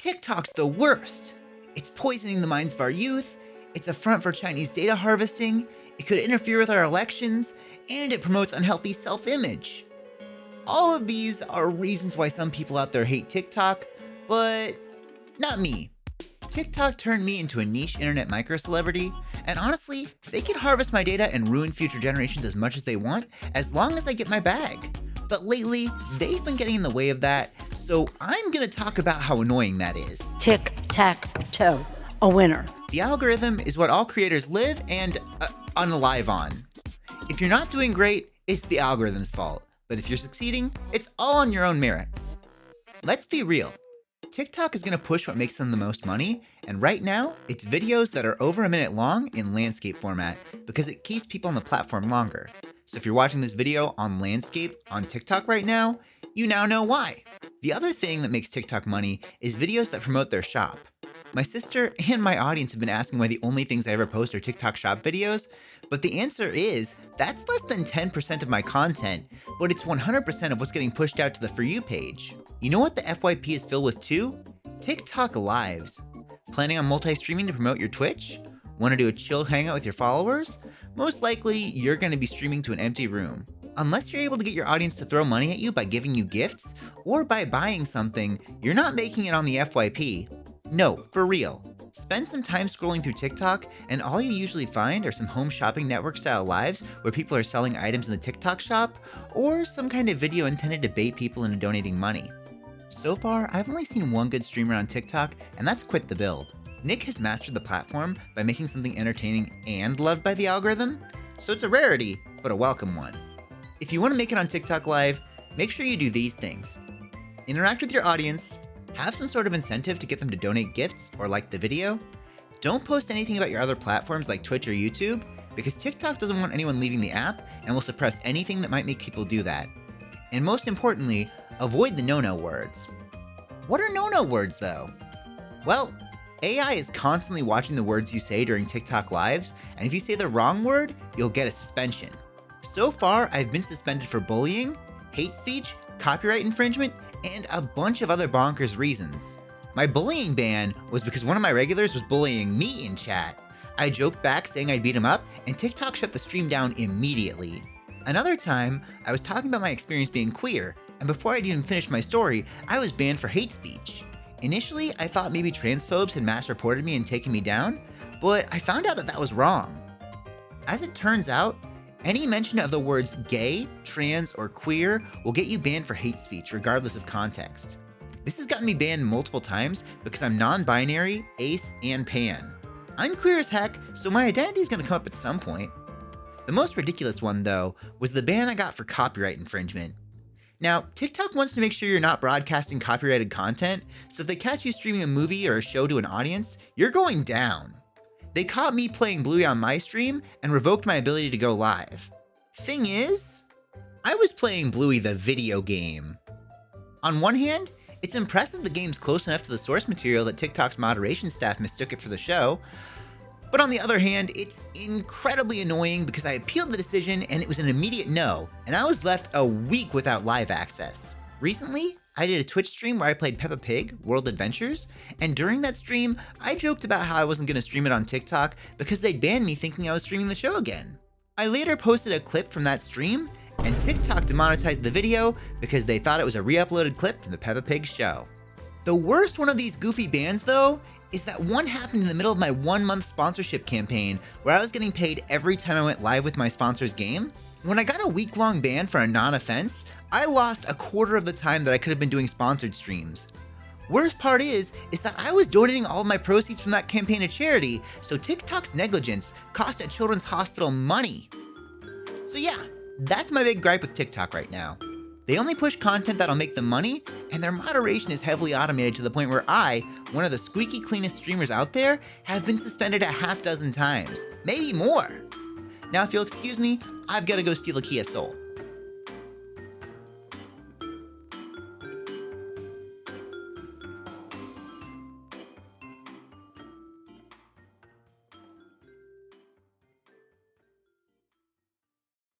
TikTok's the worst. It's poisoning the minds of our youth, it's a front for Chinese data harvesting, it could interfere with our elections, and it promotes unhealthy self-image. All of these are reasons why some people out there hate TikTok, but not me. TikTok turned me into a niche internet micro-celebrity, and honestly, they can harvest my data and ruin future generations as much as they want, as long as I get my bag. But lately, they've been getting in the way of that, so I'm gonna talk about how annoying that is. Tic-tac-toe, a winner. The algorithm is what all creators live and unalive on. If you're not doing great, it's the algorithm's fault. But if you're succeeding, it's all on your own merits. Let's be real. TikTok is gonna push what makes them the most money, and right now, it's videos that are over a minute long in landscape format because it keeps people on the platform longer. So if you're watching this video on landscape on TikTok right now, you now know why. The other thing that makes TikTok money is videos that promote their shop. My sister and my audience have been asking why the only things I ever post are TikTok shop videos, but the answer is that's less than 10% of my content, but it's 100% of what's getting pushed out to the For You page. You know what the FYP is filled with too? TikTok lives. Planning on multi-streaming to promote your Twitch? Want to do a chill hangout with your followers? Most likely, you're going to be streaming to an empty room. Unless you're able to get your audience to throw money at you by giving you gifts, or by buying something, you're not making it on the FYP. No, for real. Spend some time scrolling through TikTok, and all you usually find are some home shopping network style lives where people are selling items in the TikTok shop, or some kind of video intended to bait people into donating money. So far, I've only seen one good streamer on TikTok, and that's Quit the Build. Nick has mastered the platform by making something entertaining and loved by the algorithm, so it's a rarity, but a welcome one. If you want to make it on TikTok Live, make sure you do these things. Interact with your audience, have some sort of incentive to get them to donate gifts or like the video. Don't post anything about your other platforms like Twitch or YouTube, because TikTok doesn't want anyone leaving the app and will suppress anything that might make people do that. And most importantly, avoid the no-no words. What are no-no words though? Well, AI is constantly watching the words you say during TikTok lives, and if you say the wrong word, you'll get a suspension. So far, I've been suspended for bullying, hate speech, copyright infringement, and a bunch of other bonkers reasons. My bullying ban was because one of my regulars was bullying me in chat. I joked back saying I'd beat him up, and TikTok shut the stream down immediately. Another time, I was talking about my experience being queer, and before I'd even finished my story, I was banned for hate speech. Initially, I thought maybe transphobes had mass reported me and taken me down, but I found out that that was wrong. As it turns out, any mention of the words gay, trans, or queer will get you banned for hate speech regardless of context. This has gotten me banned multiple times because I'm non-binary, ace, and pan. I'm queer as heck, so my identity is going to come up at some point. The most ridiculous one, though, was the ban I got for copyright infringement. Now, TikTok wants to make sure you're not broadcasting copyrighted content, so if they catch you streaming a movie or a show to an audience, you're going down. They caught me playing Bluey on my stream and revoked my ability to go live. Thing is, I was playing Bluey the video game. On one hand, it's impressive the game's close enough to the source material that TikTok's moderation staff mistook it for the show, but on the other hand, it's incredibly annoying because I appealed the decision and it was an immediate no, and I was left a week without live access. Recently, I did a Twitch stream where I played Peppa Pig, World Adventures, and during that stream, I joked about how I wasn't going to stream it on TikTok because they'd banned me thinking I was streaming the show again. I later posted a clip from that stream, and TikTok demonetized the video because they thought it was a re-uploaded clip from the Peppa Pig show. The worst one of these goofy bans, though, is that one happened in the middle of my 1-month sponsorship campaign where I was getting paid every time I went live with my sponsor's game. When I got a week-long ban for a non-offense, I lost a quarter of the time that I could have been doing sponsored streams. Worst part is that I was donating all of my proceeds from that campaign to charity, so TikTok's negligence cost a children's hospital money. So yeah, that's my big gripe with TikTok right now. They only push content that'll make them money, and their moderation is heavily automated to the point where I, one of the squeaky cleanest streamers out there, have been suspended a half dozen times, maybe more. Now if you'll excuse me, I've gotta go steal a Kia Soul.